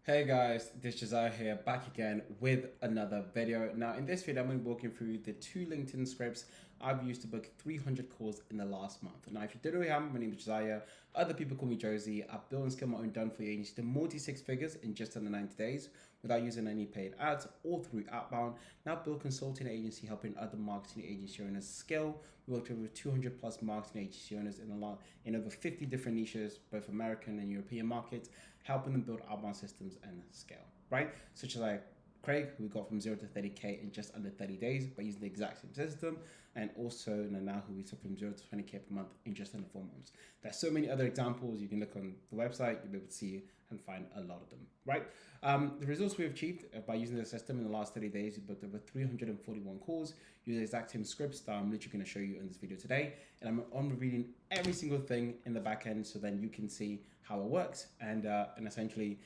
Hey guys, this is Jozy here, back again with another video. Now in this video, I'm going to be walking through the two LinkedIn scripts I've used to book 300 calls in the last month. Now if you don't know who I am, my name is Jozy. Other people call me Jozy. I've built and scaled my own done for you agency to multi-six figures in just under 90 days without using any paid ads or through outbound. Now build consulting agency helping other marketing agency owners scale. We worked with over 200 plus marketing agency owners in over 50 different niches, both American and European markets, helping them build outbound systems and scale, right? Such as like Craig, who we got from 0 to 30K in just under 30 days by using the exact same system, and also Nana, who we took from 0 to 20K per month in just under 4 months. There's so many other examples. You can look on the website, you'll be able to see and find a lot of them, right? The results we've achieved by using the system in the last 30 days, we booked over 341 calls, using the exact same scripts that I'm literally going to show you in this video today. And I'm on reading every single thing in the back end so then you can see how it works and essentially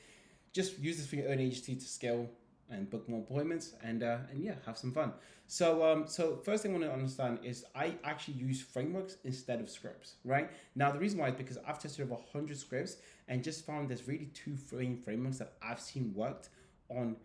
just use this for your own agency to scale and book more appointments and yeah, have some fun. So first thing I want to understand is I actually use frameworks instead of scripts, right? Now the reason why is because I've tested over 100 scripts and just found there's really two frameworks that I've seen worked on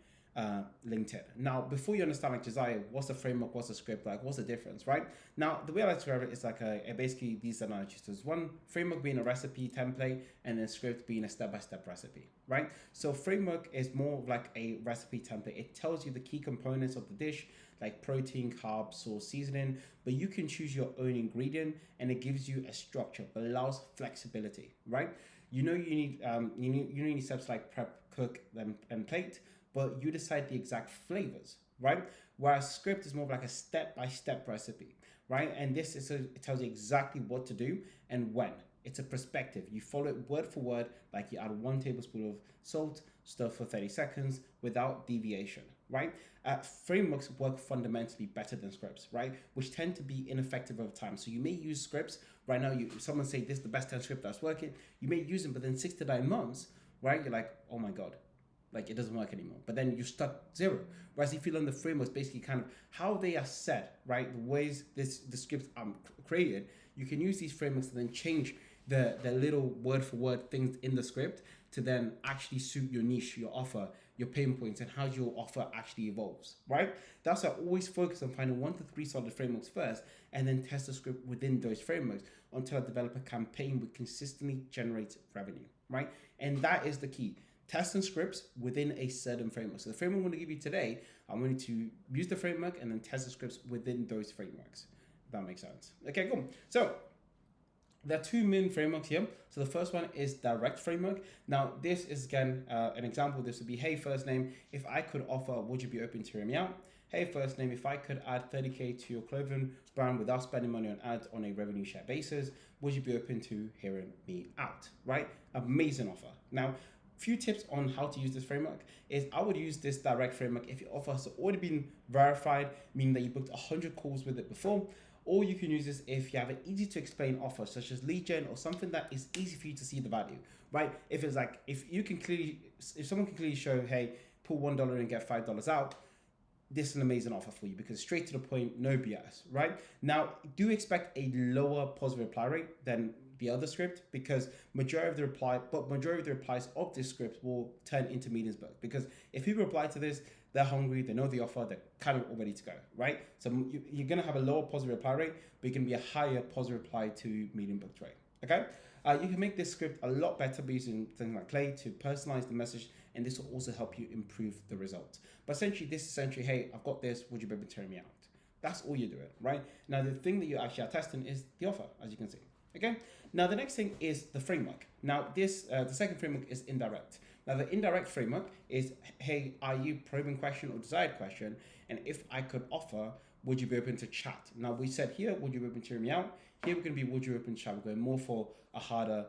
LinkedIn. Now, before you understand like Josiah, what's the framework, what's the script, like what's the difference, right? Now, the way I like to describe it is like basically these are not just as one framework being a recipe template and then script being a step-by-step recipe, right? So framework is more of like a recipe template. It tells you the key components of the dish, like protein, carbs, sauce, seasoning, but you can choose your own ingredient and it gives you a structure, but allows flexibility, right? You need steps like prep, cook, and plate, but you decide the exact flavors, right? Whereas script is more like a step-by-step recipe, right? And it tells you exactly what to do and when. It's a perspective. You follow it word for word, like you add 1 tablespoon of salt, stir for 30 seconds without deviation, right? Frameworks work fundamentally better than scripts, right? Which tend to be ineffective over time. So you may use scripts right now. If someone say this is the best 10 script that's working, you may use them, but then 6 to 9 months, right? You're like, oh my god, like it doesn't work anymore. But then you start zero. Whereas if you learn the frameworks, basically kind of how they are set, right? The ways the scripts are created, you can use these frameworks to then change the little word for word things in the script to then actually suit your niche, your offer, your pain points, and how your offer actually evolves, right? That's why I always focus on finding 1 to 3 solid frameworks first and then test the script within those frameworks until I develop a campaign which consistently generates revenue, right? And that is the key. Test and scripts within a certain framework. So the framework I'm going to give you today, I'm going to use the framework and then test the scripts within those frameworks. If that makes sense. Okay, cool. So there are two main frameworks here. So the first one is direct framework. Now this is again an example. This would be, hey, first name, if I could offer, would you be open to hearing me out? Hey, first name, if I could add 30K to your clothing brand without spending money on ads on a revenue share basis, would you be open to hearing me out? Right? Amazing offer. Now, few tips on how to use this framework is I would use this direct framework if your offer has already been verified, meaning that you booked 100 calls with it before. Or you can use this if you have an easy to explain offer, such as lead gen or something that is easy for you to see the value, right? If it's like, if someone can clearly show, hey, pull $1 and get $5 out, this is an amazing offer for you because straight to the point, no BS, right? Now, do expect a lower positive reply rate than the other script because majority of the replies of this script will turn into meetings booked. Because if people reply to this, they're hungry, they know the offer, they're kind of all ready to go, right? So you're gonna have a lower positive reply rate, but you can be a higher positive reply to meeting booked rate. Okay, you can make this script a lot better by using things like Clay to personalize the message, and this will also help you improve the results. But essentially, hey, I've got this, would you be able to turn me out? That's all you're doing, right? Now, the thing that you actually are testing is the offer, as you can see. Okay, now the next thing is the framework. Now, the second framework is indirect. Now, the indirect framework is, hey, are you probing question or desired question? And if I could offer, would you be open to chat? Now, we said here, would you be open to hear me out? Here, we're going to be, would you open to chat? We're going more for a harder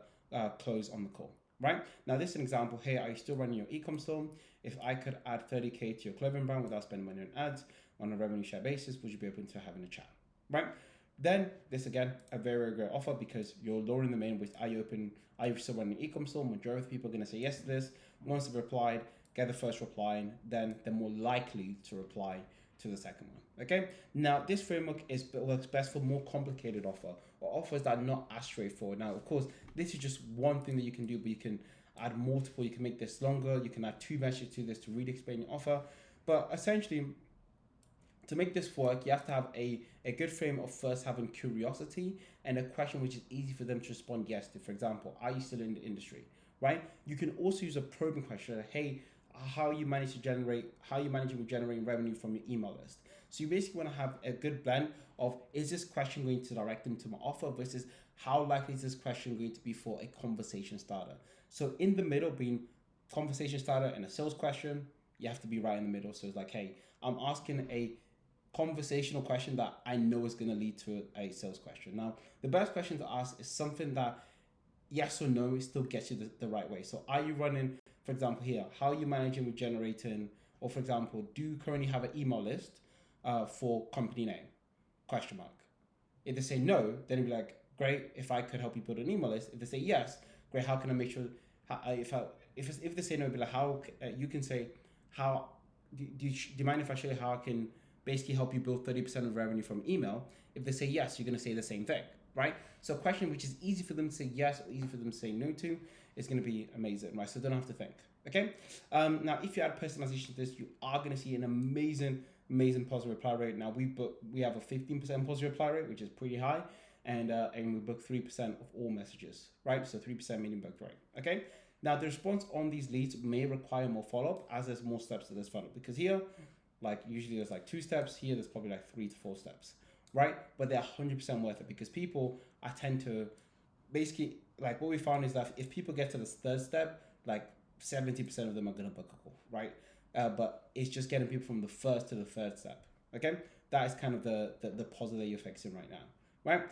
close on the call, right? Now, this is an example. Hey, are you still running your e-com store? If I could add 30K to your clothing brand without spending money on ads on a revenue share basis, would you be open to having a chat, right? Then this again, a very great offer because you're lowering the main with, are you still running an e-com store? Majority of people are going to say yes to this. Once they've replied, get the first reply, then they're more likely to reply to the second one. Okay, now this framework works best for more complicated offers or offers that are not as straightforward. Now, of course, this is just one thing that you can do, but you can add multiple, you can make this longer, you can add two messages to this to really explain your offer. But essentially, to make this work, you have to have a good frame of first having curiosity and a question which is easy for them to respond yes to. For example, are you still in the industry? Right? You can also use a probing question like, hey, how you managing with generating revenue from your email list. So you basically want to have a good blend of, is this question going to direct them to my offer versus how likely is this question going to be for a conversation starter. So in the middle being conversation starter and a sales question, you have to be right in the middle. So it's like, hey, I'm asking a conversational question that I know is going to lead to a sales question. Now, the best question to ask is something that yes or no still gets you the right way. So are you running, for example, here, how are you managing with generating, or for example, do you currently have an email list for company name? Question mark. If they say no, then it'd be like, great, if I could help you build an email list. If they say yes, great, how can I make sure, if they say no, it'd be like, how, you can say, how, do you mind if I show you how I can basically help you build 30% of revenue from email? If they say yes, you're going to say the same thing, right? So a question which is easy for them to say yes or easy for them to say no to is going to be amazing, right? So they don't have to think, okay? Now, if you add personalization to this, you are going to see an amazing positive reply rate. Now, we have a 15% positive reply rate, which is pretty high, and we book 3% of all messages, right? So 3% median book rate, okay? Now, the response on these leads may require more follow-up as there's more steps to this funnel, because here, like usually there's like 2 steps, here there's probably like 3 to 4 steps, right? But they're 100% worth it because people, I tend to basically, like what we found is that if people get to the third step, like 70% of them are going to book a call, right? But it's just getting people from the first to the third step, okay? That is kind of the positive that you're fixing right now, right?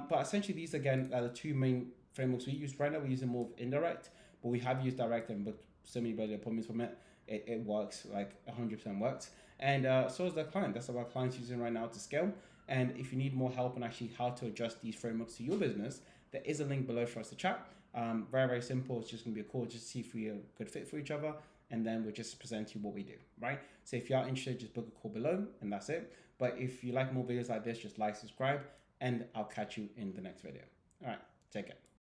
But essentially these again are the 2 main frameworks we use right now. We're using more of indirect, but we have used direct and booked so many better appointments from it. It works, like 100% works. And so is the client. That's what our client's using right now to scale. And if you need more help on actually how to adjust these frameworks to your business, there is a link below for us to chat. Very simple. It's just going to be a call just to see if we are a good fit for each other. And then we'll just present you what we do, right? So if you are interested, just book a call below and that's it. But if you like more videos like this, just like, subscribe, and I'll catch you in the next video. All right, take care.